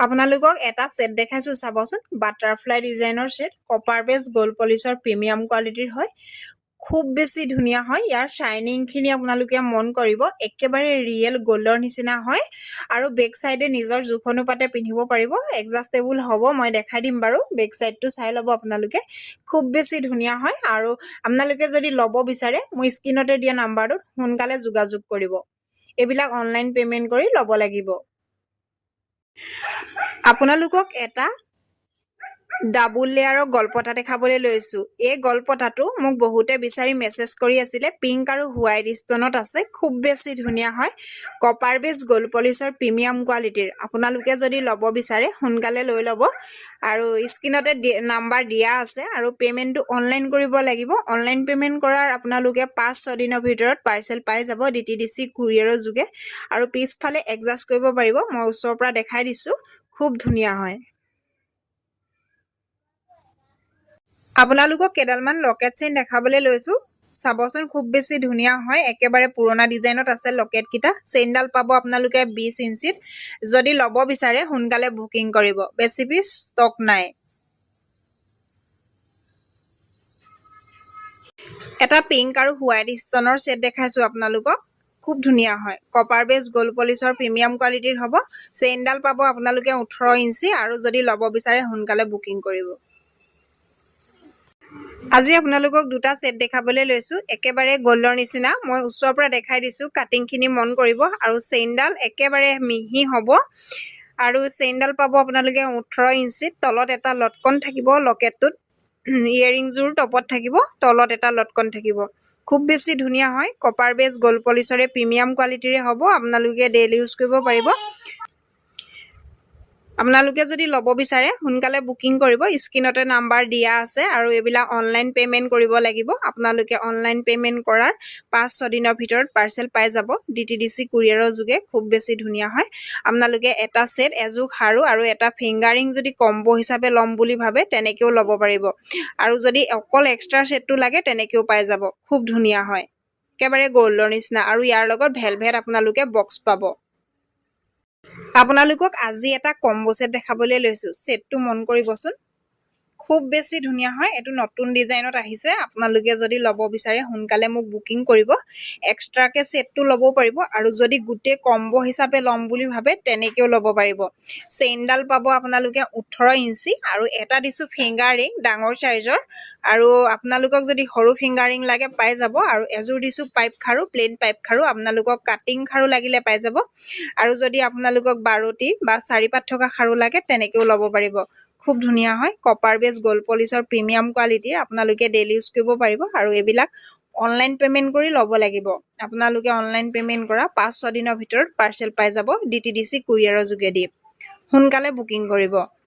আপোনালোকক এটা সেট দেখাইছো চাবচোন বাটাৰফ্লাই ডিজাইনৰ সেট কপাৰ বেস গোল্ড পলিশৰ প্ৰিমিয়াম কোৱালিটিৰ হয় খুব বেছি ধুনীয়া হয় ইয়াৰ শাইনিং খিনি আপোনালোকে মন কৰিব একেবাৰে ৰিয়েল গোল্ডৰ নিচিনা হয় আৰু বেক সাইডে নিজৰ জোখ অনুপাতে পিন্ধিব পাৰিব এডজাস্টেবল হ'ব মই দেখাই দিম বাৰু বেক সাইডটো চাই ল'ব আপোনালোকে খুব বেছি ধুনীয়া হয় আৰু আপোনালোকে যদি ল'ব বিচাৰে মই স্ক্ৰিনতে দিয়া নাম্বাৰটোত সোনকালে যোগাযোগ কৰিব এইবিলাক অনলাইন পেমেন্ট কৰি ল'ব লাগিব আপোনালোকক এটা ডাবল লেয়াৰৰ গলপতা দেখাবলৈ লৈছো এই গলপতাটো মোক বহুতে বিচাৰি মেছেজ কৰি আছিলে পিংক আৰু হোৱাইট ষ্টনত আছে খুব বেছি ধুনীয়া হয় কপাৰ বেস গোল্ড পলিশৰ প্ৰিমিয়াম কোৱালিটিৰ আপোনালোকে যদি ল'ব বিচাৰে সোনকালে লৈ ল'ব আৰু স্ক্ৰিনতে নাম্বাৰ দিয়া আছে আৰু পেমেন্টটো অনলাইন কৰিব লাগিব অনলাইন পেমেন্ট কৰাৰ আপোনালোকে 5-6 দিনৰ ভিতৰত পাৰ্সেল পাই যাব DTDC কুৰিয়াৰৰ যোগে আৰু পিছফালে এডজাস্ট কৰিব পাৰিব মই ওচৰৰ পৰা দেখাই দিছো খুব ধুনীয়া হয় আপোনালোকক কেডালমান লকেট চেইন দেখাবলৈ লৈছো চাবচোন খুব বেছি ধুনীয়া হয় একেবাৰে পুৰণা ডিজাইনত আছে লকেট কিটা চেইনডাল পাব আপোনালোকে 20 ইঞ্চিত যদি ল'ব বিচাৰে সোনকালে বুকিং কৰিব বেছি পিস ষ্টক নাই এটা পিংক আৰু হোৱাইট ষ্টনৰ সেট দেখাইছো আপোনালোকক খুব ধুনীয়া হয় কপাৰ বেস গোল্ড পলিশৰ প্ৰিমিয়াম কোৱালিটিৰ হ'ব চেইনডাল পাব আপোনালোকে 18 ইঞ্চি আৰু যদি ল'ব বিচাৰে সোনকালে বুকিং কৰিব আজি আপোনালোকক দুটা সেট দেখাবলৈ লৈছো একেবাৰে গোল্ডৰ নিচিনা মই ওচৰৰ পৰা দেখাই দিছো কাটিং খিনি মন কৰিব আৰু চেইনডাল একেবাৰে মিহি হ'ব আৰু চেইনডাল পাব আপোনালোকে 18 ইঞ্চিত তলত এটা লটকন থাকিব লকেটটোত ইয়াৰিং জোৰ টপত থাকিব তলত এটা লটকন থাকিব খুব বেছি ধুনীয়া হয় কপাৰ বেস গোল্ড পলিশৰে প্ৰিমিয়াম কোৱালিটিৰে হ'ব আপোনালোকে ডেইলি ইউজ কৰিব পাৰিব আপোনালোকে যদি ল'ব বিচাৰে সোনকালে বুকিং কৰিব স্ক্ৰিনতে নাম্বাৰ দিয়া আছে আৰু এইবিলাক অনলাইন পেমেন্ট কৰিব লাগিব আপোনালোকে অনলাইন পেমেন্ট কৰাৰ 5-6 দিনৰ ভিতৰত পাৰ্সেল পাই যাব DTDC কুৰিয়াৰৰ যোগে খুব বেছি ধুনীয়া হয় আপোনালোকে এটা সেট এজোখ হাৰু আৰু এটা ফিংগাৰিং যদি কম্বো হিচাপে ল'ম বুলি ভাবে তেনেকেও ল'ব পাৰিব আৰু যদি অকল এক্সট্ৰা সেটটো লাগে তেনেকেও পাই যাব খুব ধুনীয়া হয় একেবাৰে গোল্ডৰ নিচিনা আৰু ইয়াৰ লগত ভেলভেট আপোনালোকে বক্স পাব আপোনালোকক আজি এটা কম্বো সেট দেখাবলৈ লৈছো সেটটো মন কৰিবচোন খুব বেছি ধুনীয়া হয় এটো নতুন ডিজাইনত আহিছে আপোনালোকে যদি ল'ব বিচাৰে সোনকালে মোক বুকিং কৰিব এক্সট্ৰাকে সেটটো ল'ব পাৰিব আৰু যদি গুটে কম্বো হিচাপে ল'ম বুলি ভাবে তেনেকেও ল'ব পাৰিব চেইনডাল পাব আপোনালোকে 18 ইঞ্চি আৰু এটা দিছো ফিংগাৰিং ডাঙৰ সাইজৰ আৰু আপোনালোকক যদি সৰু ফিংগাৰিং লাগে পাই যাব আৰু এজোৰ দিছো পাইপ খাৰু প্লেন পাইপ খাৰু আপোনালোকক কাটিং খাৰু লাগিলে পাই যাব আৰু যদি আপোনালোকক 12টি বা 4 পাত থকা খাৰু লাগে তেনেকেও ল'ব পাৰিব খুব ধুনীয়া হয় কপাৰ বেস গোল্ড পলিশৰ প্ৰিমিয়াম কোৱালিটিৰ আপোনালোকে ডেইলি ইউজ কৰিব পাৰিব আৰু এইবিলাক অনলাইন পেমেন্ট কৰি ল'ব লাগিব আপোনালোকে অনলাইন পেমেন্ট কৰা 5-6 দিনৰ ভিতৰত পাৰ্সেল পাই যাব DTDC কুৰিয়াৰৰ যোগেদি সোনকালে বুকিং কৰিব